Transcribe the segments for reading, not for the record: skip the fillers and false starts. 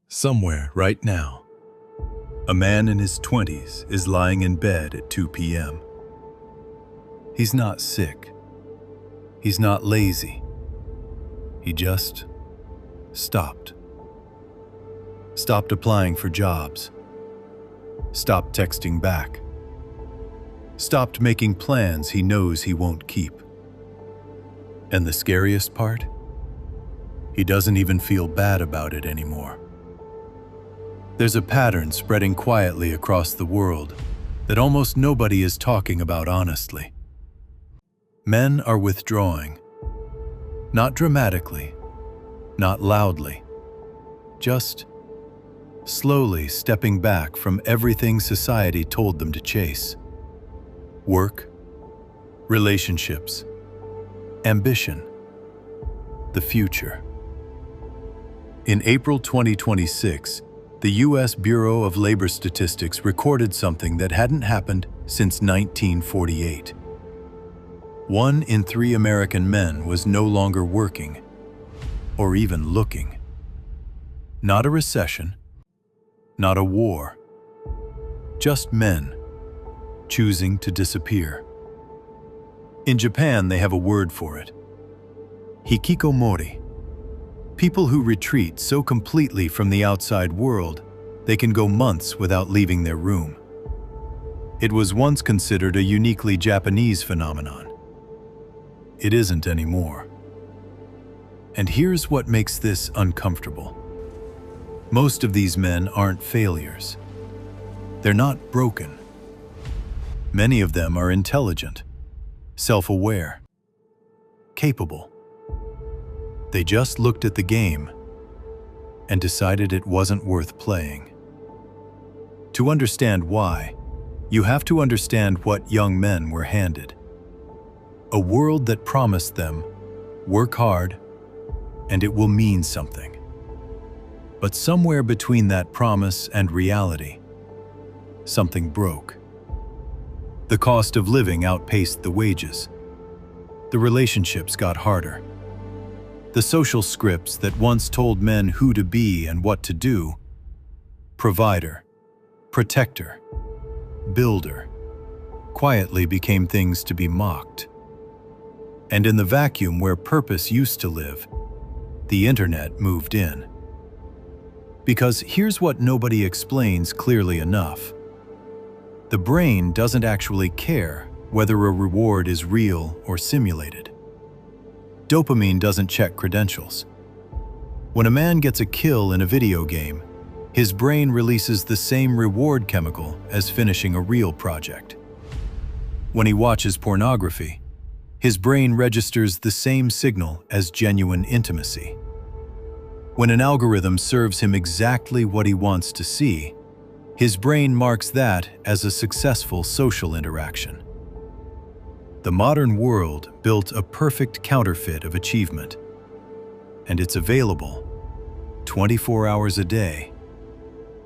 Somewhere right now, a man in his 20s is lying in bed at 2 p.m. He's not sick. He's not lazy. He just stopped. Stopped applying for jobs. Stopped texting back. Stopped making plans he knows he won't keep. And the scariest part? He doesn't even feel bad about it anymore. There's a pattern spreading quietly across the world that almost nobody is talking about honestly. Men are withdrawing. Not dramatically, not loudly, just slowly stepping back from everything society told them to chase. Work, relationships, ambition, the future. In April 2026, the U.S. Bureau of Labor Statistics recorded something that hadn't happened since 1948. 1 in 3 American men was no longer working, or even looking. Not a recession, not a war, just men choosing to disappear. In Japan, they have a word for it: hikikomori. People who retreat so completely from the outside world, they can go months without leaving their room. It was once considered a uniquely Japanese phenomenon. It isn't anymore. And here's what makes this uncomfortable. Most of these men aren't failures. They're not broken. Many of them are intelligent, self-aware, capable. They just looked at the game and decided it wasn't worth playing. To understand why, you have to understand what young men were handed. A world that promised them, work hard, and it will mean something. But somewhere between that promise and reality, something broke. The cost of living outpaced the wages. The relationships got harder. The social scripts that once told men who to be and what to do, provider, protector, builder, quietly became things to be mocked. And in the vacuum where purpose used to live, the internet moved in. Because here's what nobody explains clearly enough. The brain doesn't actually care whether a reward is real or simulated. Dopamine doesn't check credentials. When a man gets a kill in a video game, his brain releases the same reward chemical as finishing a real project. When he watches pornography, his brain registers the same signal as genuine intimacy. When an algorithm serves him exactly what he wants to see, his brain marks that as a successful social interaction. The modern world built a perfect counterfeit of achievement, and it's available 24 hours a day,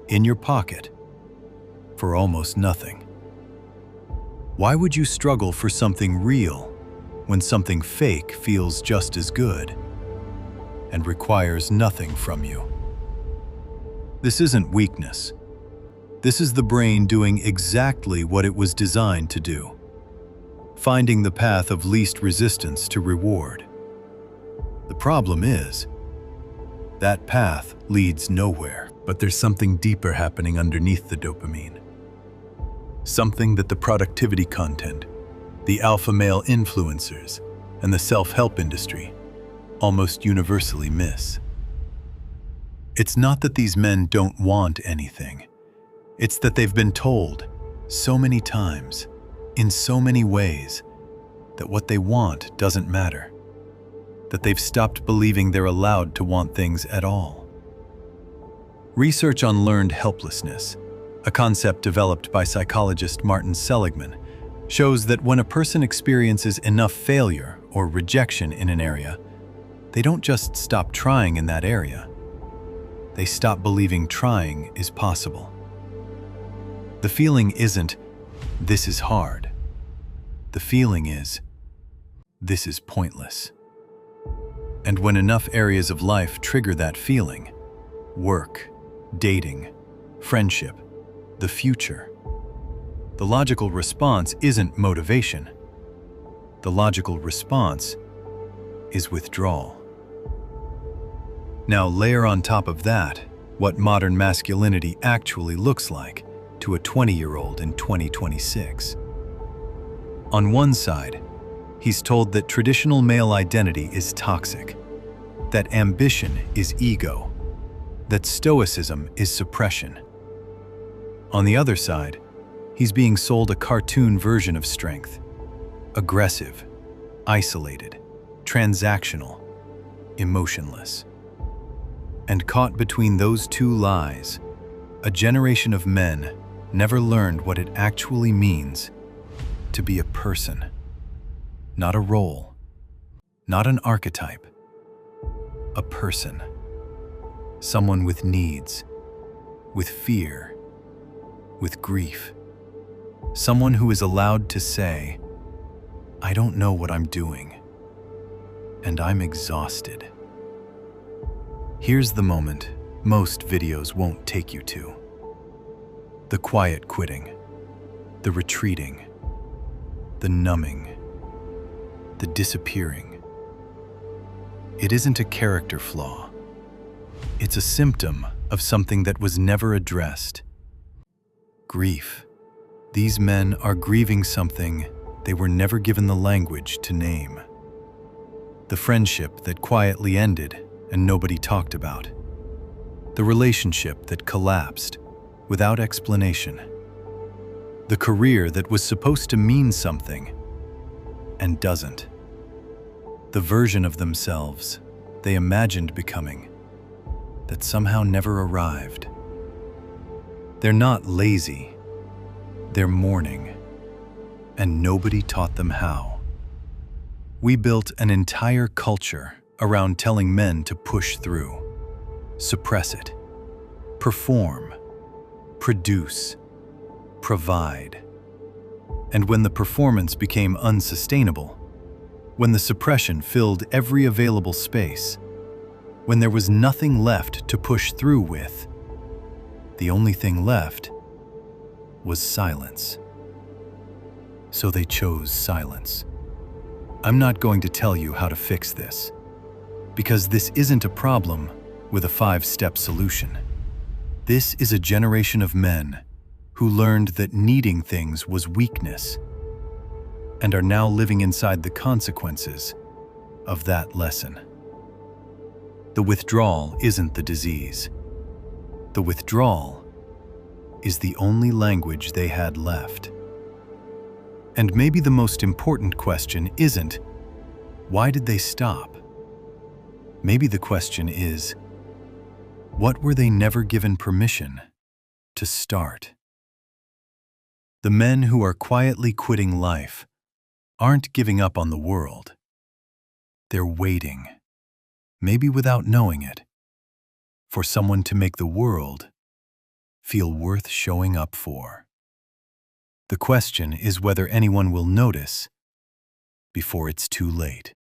in your pocket, for almost nothing. Why would you struggle for something real when something fake feels just as good and requires nothing from you? This isn't weakness. This is the brain doing exactly what it was designed to do. Finding the path of least resistance to reward. The problem is, that path leads nowhere. But there's something deeper happening underneath the dopamine. Something that the productivity content, the alpha male influencers, and the self-help industry almost universally miss. It's not that these men don't want anything. It's that they've been told so many times, in so many ways, that what they want doesn't matter, that they've stopped believing they're allowed to want things at all. Research on learned helplessness, a concept developed by psychologist Martin Seligman, shows that when a person experiences enough failure or rejection in an area, they don't just stop trying in that area. They stop believing trying is possible. The feeling isn't, "This is hard." The feeling is, "This is pointless." And when enough areas of life trigger that feeling, work, dating, friendship, the future. The logical response isn't motivation. The logical response is withdrawal. Now layer on top of that what modern masculinity actually looks like to a 20-year-old in 2026. On one side, he's told that traditional male identity is toxic, that ambition is ego, that stoicism is suppression. On the other side, he's being sold a cartoon version of strength, aggressive, isolated, transactional, emotionless. And caught between those two lies, a generation of men never learned what it actually means to be a person. Not a role, not an archetype, a person. Someone with needs, with fear, with grief. Someone who is allowed to say, I don't know what I'm doing, and I'm exhausted. Here's the moment most videos won't take you to. The quiet quitting, the retreating, the numbing, the disappearing. It isn't a character flaw. It's a symptom of something that was never addressed. Grief. These men are grieving something they were never given the language to name. The friendship that quietly ended and nobody talked about. The relationship that collapsed without explanation. The career that was supposed to mean something and doesn't. The version of themselves they imagined becoming that somehow never arrived. They're not lazy, they're mourning, and nobody taught them how. We built an entire culture around telling men to push through, suppress it, perform, produce, provide. And when the performance became unsustainable, when the suppression filled every available space, when there was nothing left to push through with, the only thing left was silence. So they chose silence. I'm not going to tell you how to fix this, because this isn't a problem with a 5-step solution. This is a generation of men who learned that needing things was weakness and are now living inside the consequences of that lesson. The withdrawal isn't the disease. The withdrawal is the only language they had left. And maybe the most important question isn't, why did they stop? Maybe the question is, what were they never given permission to start? The men who are quietly quitting life aren't giving up on the world. They're waiting, maybe without knowing it, for someone to make the world feel worth showing up for. The question is whether anyone will notice before it's too late.